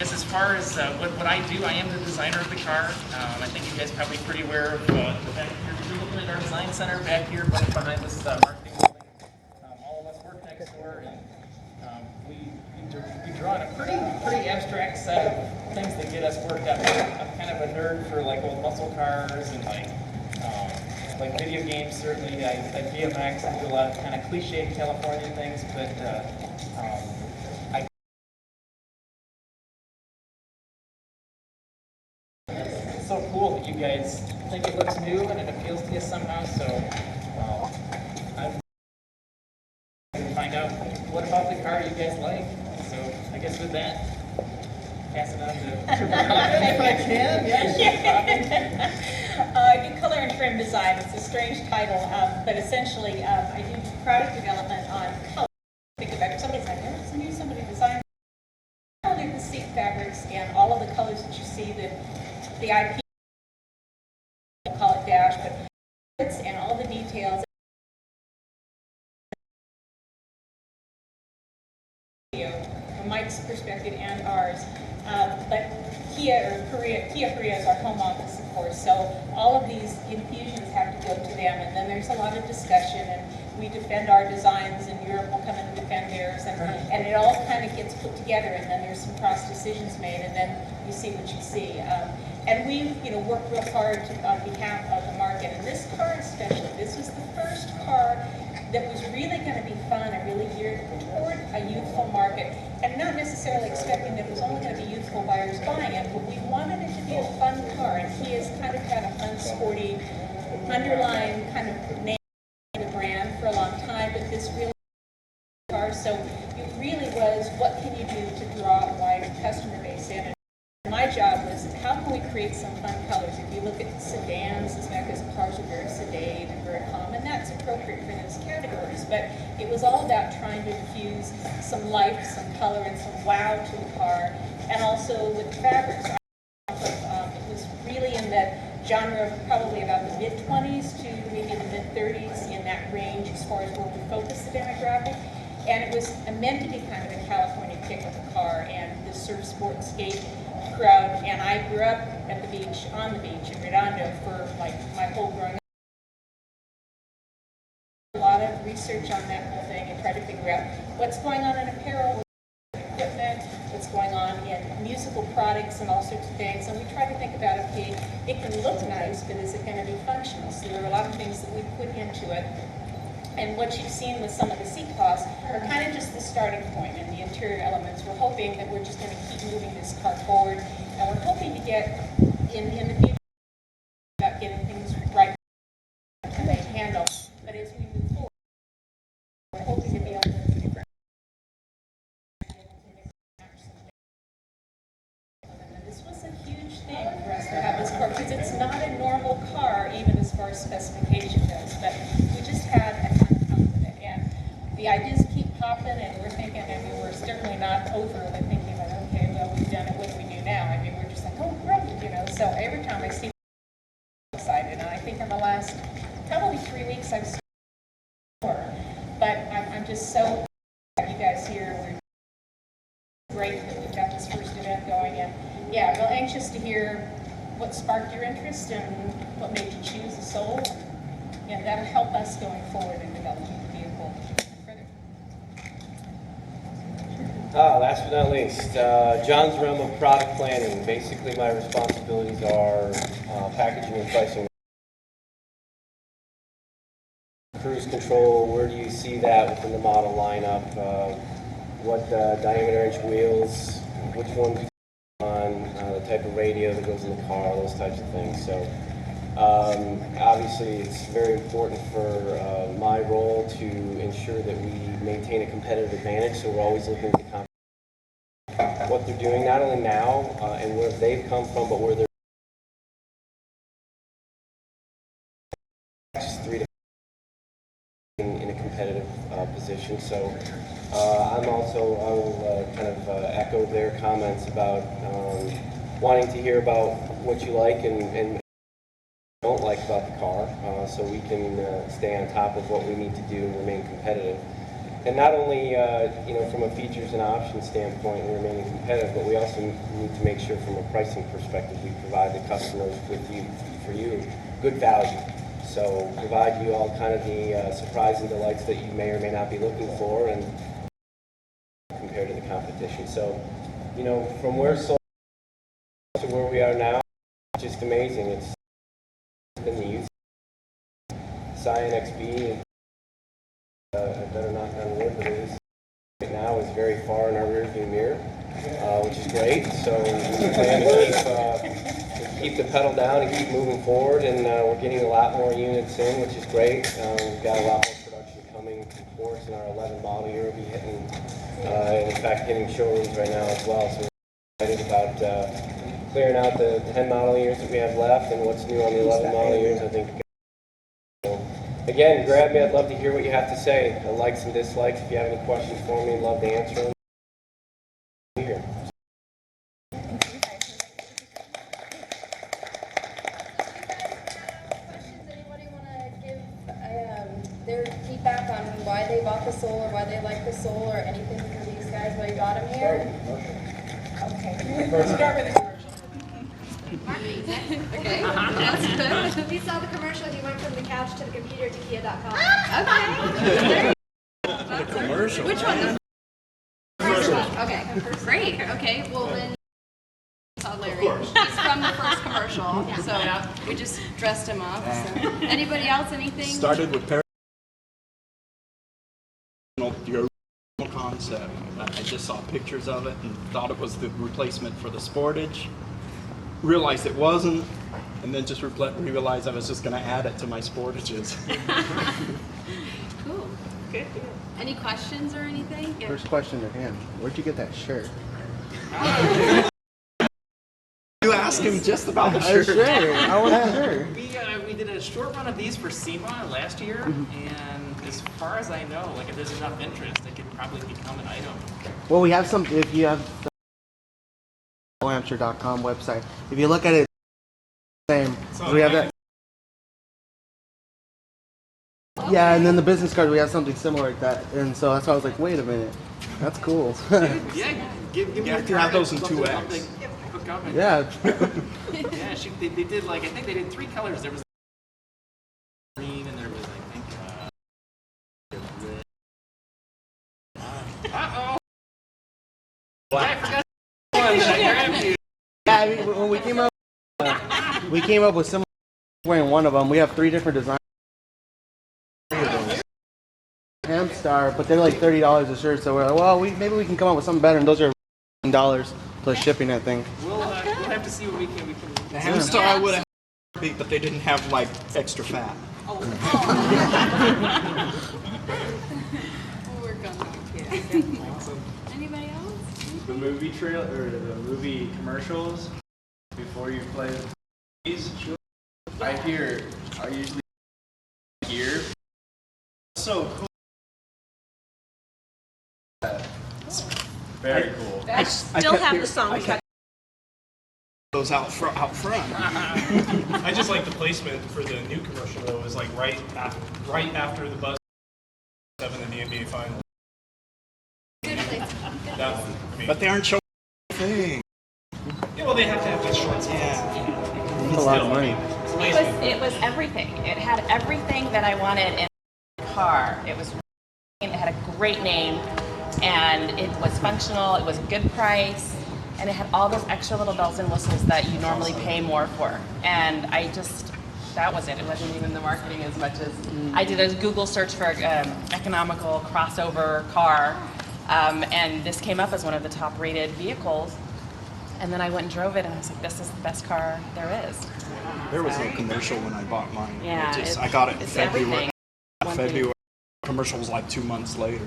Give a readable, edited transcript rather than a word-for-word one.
As far as what I do, I am the designer of the car. I think you guys are probably pretty aware of the back here. You're looking at our design center back here, right behind this marketing building. All of us work next door, and we draw on a pretty abstract set of things that get us worked up. I'm kind of a nerd for like old muscle cars and like video games. Certainly, I BMX and do a lot of kind of cliche California things, but so cool that you guys think it looks new and it appeals to you somehow. So I'm going to find out what about the car you guys like. So I guess with that, pass it on to Robin if I can. Yeah. I do color and trim design. It's a strange title, but essentially I do product development on color. Think about it. Somebody's like, I knew somebody designed all of the seat fabrics and all of the colors that you see, the IP, call it dash, but it's and all the details from Mike's perspective and ours. But Kia Korea is our home office, of course, so all of these infusions have to go to them, and then there's a lot of discussion, and we defend our designs, and Europe will come in and defend theirs, and it all kind of gets put together, and then there's some cross decisions made, and then you see what you see. And we've worked real hard on behalf of the market, and this car especially, this was the first car that was really going to be fun and really geared toward a youthful market, and not necessarily expecting that it was only going to be youthful buyers buying it, but we wanted it to be a fun car, and he has kind of had a fun, sporty, underlying kind of name of the brand for a long time, but this really car, so it really was, what can you do to draw a wide customer base in? And my job was, how can we create some fun colors? If you look at sedans, it's not because cars are very sedate and very calm, and that's appropriate for those categories, but it was all about trying to infuse some life, some color, and some wow to the car, and also with fabrics. It was really in the genre of probably about the mid-20s to maybe the mid-30s, in that range as far as where we focus the demographic. And it was meant to be kind of a California kick with the car and this sort of sport and skate crowd. And I grew up at the beach, on the beach in Redondo for like my whole growing up. A lot of research on that whole thing and try to figure out what's going on in apparel, equipment, what's going on in musical products and all sorts of things. And we try to think about, okay, it can look nice, but is it going to be functional? So there are a lot of things that we put into it. And what you've seen with some of the seat cloths are kind of just the starting point and the interior elements. We're hoping that we're just going to keep moving this car forward, and we're hoping to get in the future about getting things right to make handle. But as we move forward, we're hoping to be able to do different. And this was a huge thing for us to have this car, because it's not a normal car, even as far as specification goes. But we just had a ton of fun with it, and the ideas keep popping, and we're thinking, I mean, we're certainly not over the thinking like, okay, well, we've done it, what do we do now? I mean, we're just like, oh, great, So every time I see, I'm excited, and I think in the last probably 3 weeks I've seen more, but I'm just so glad you guys here. We're great that we've got this first event going, and yeah, real anxious to hear what sparked your interest and what made you choose the Soul. And that'll help us going forward in developing the vehicle further. Last but not least, John's realm of product planning. Basically, my responsibilities are packaging and pricing. Cruise control, where do you see that within the model lineup? What diameter inch wheels, which ones on, the type of radio that goes in the car, those types of things. So obviously it's very important for my role to ensure that we maintain a competitive advantage, so we're always looking at what they're doing, not only now and where they've come from, but where they're just 3 to 5 in a competitive position. So I will kind of echo their comments about wanting to hear about what you like and don't like about the car, so we can stay on top of what we need to do and remain competitive. And not only, from a features and options standpoint, we're remaining competitive, but we also need to make sure from a pricing perspective, we provide the customers for you, good value. So provide you all kind of the surprise and delights that you may or may not be looking for, and compared to the competition. So, from where Soul to where we are now, it's just amazing. It's been the youth. Scion XB, I better knock on wood, but it is right now is very far in our rearview mirror, which is great. So we plan to keep the pedal down and keep moving forward, and we're getting a lot more units in, which is great. We've got a lot more production coming from ports in our 11 model year. We'll be hitting, in fact, hitting showrooms right now as well. So we're excited about clearing out the 10 model years that we have left and what's new on the 11 model years. I think. Again, grab me. I'd love to hear what you have to say. The likes and dislikes. If you have any questions for me, I'd love to answer them. Here. Questions? Anybody want to give their feedback on why they bought the Soul or why they like the Soul or anything for these guys while you got them here? Okay. Let's start with the commercial. Marketing. Okay, that's good. If you saw the commercial, he went from the couch to the computer to Kia.com. Okay. Commercial. Which one? First one. Okay, great. Okay, well then, saw Larry. He's from the first commercial, so we just dressed him up. So. Anybody else? Anything? Started with the original concept. I just saw pictures of it and thought it was the replacement for the Sportage. Realized it wasn't, and then just realized I was just going to add it to my Sportages. Cool. Good. Any questions or anything? First question to him. Where'd you get that shirt? You asked him just about the shirt. I wasn't sure. We did a short run of these for SEMA last year, and as far as I know, if there's enough interest, it could probably become an item. Well, we have some. If you have the SoulHamsters.com website, if you look at it, same. We have that. Yeah, and then the business card, we have something similar like that, and so that's why I was like, wait a minute, that's cool. Yeah, give me You have a to card have those in something 2X. like, hook up and- Yeah. Yeah, they did I think they did 3 colors. There was green and there was red. Uh-oh. I forgot one. I grabbed you. Yeah, I mean, when we came up with similar. Wearing one of them, we have 3 different designs. Hamstar, but they're like $30 a shirt. So we're like, well, maybe we can come up with something better, and those are $10 plus shipping, I think. We'll have to see what we can. The Hamstar I would have, but they didn't have extra fat. We'll work on that. Yeah. Anybody else? The movie trail or the movie commercials before you play these, I hear are usually here. So cool. Very cool. I still have the song. Those out front. I just like the placement for the new commercial though. It was like right after the buzz 7 in the NBA Finals. Good place. That one. I mean, But they aren't showing anything. yeah, well, they have to have the shorts. Yeah. That's a lot of money. It was everything. It had everything that I wanted in a car. It had a great name, and it was functional. It was a good price, and it had all those extra little bells and whistles that you normally pay more for. And that was it. It wasn't even the marketing as much as I did a Google search for economical crossover car, and this came up as one of the top rated vehicles. And then I went and drove it, and I was like, this is the best car there is. There was no commercial when I bought mine. Yeah, I got it in it's February. everything. February. Commercial was like 2 months later.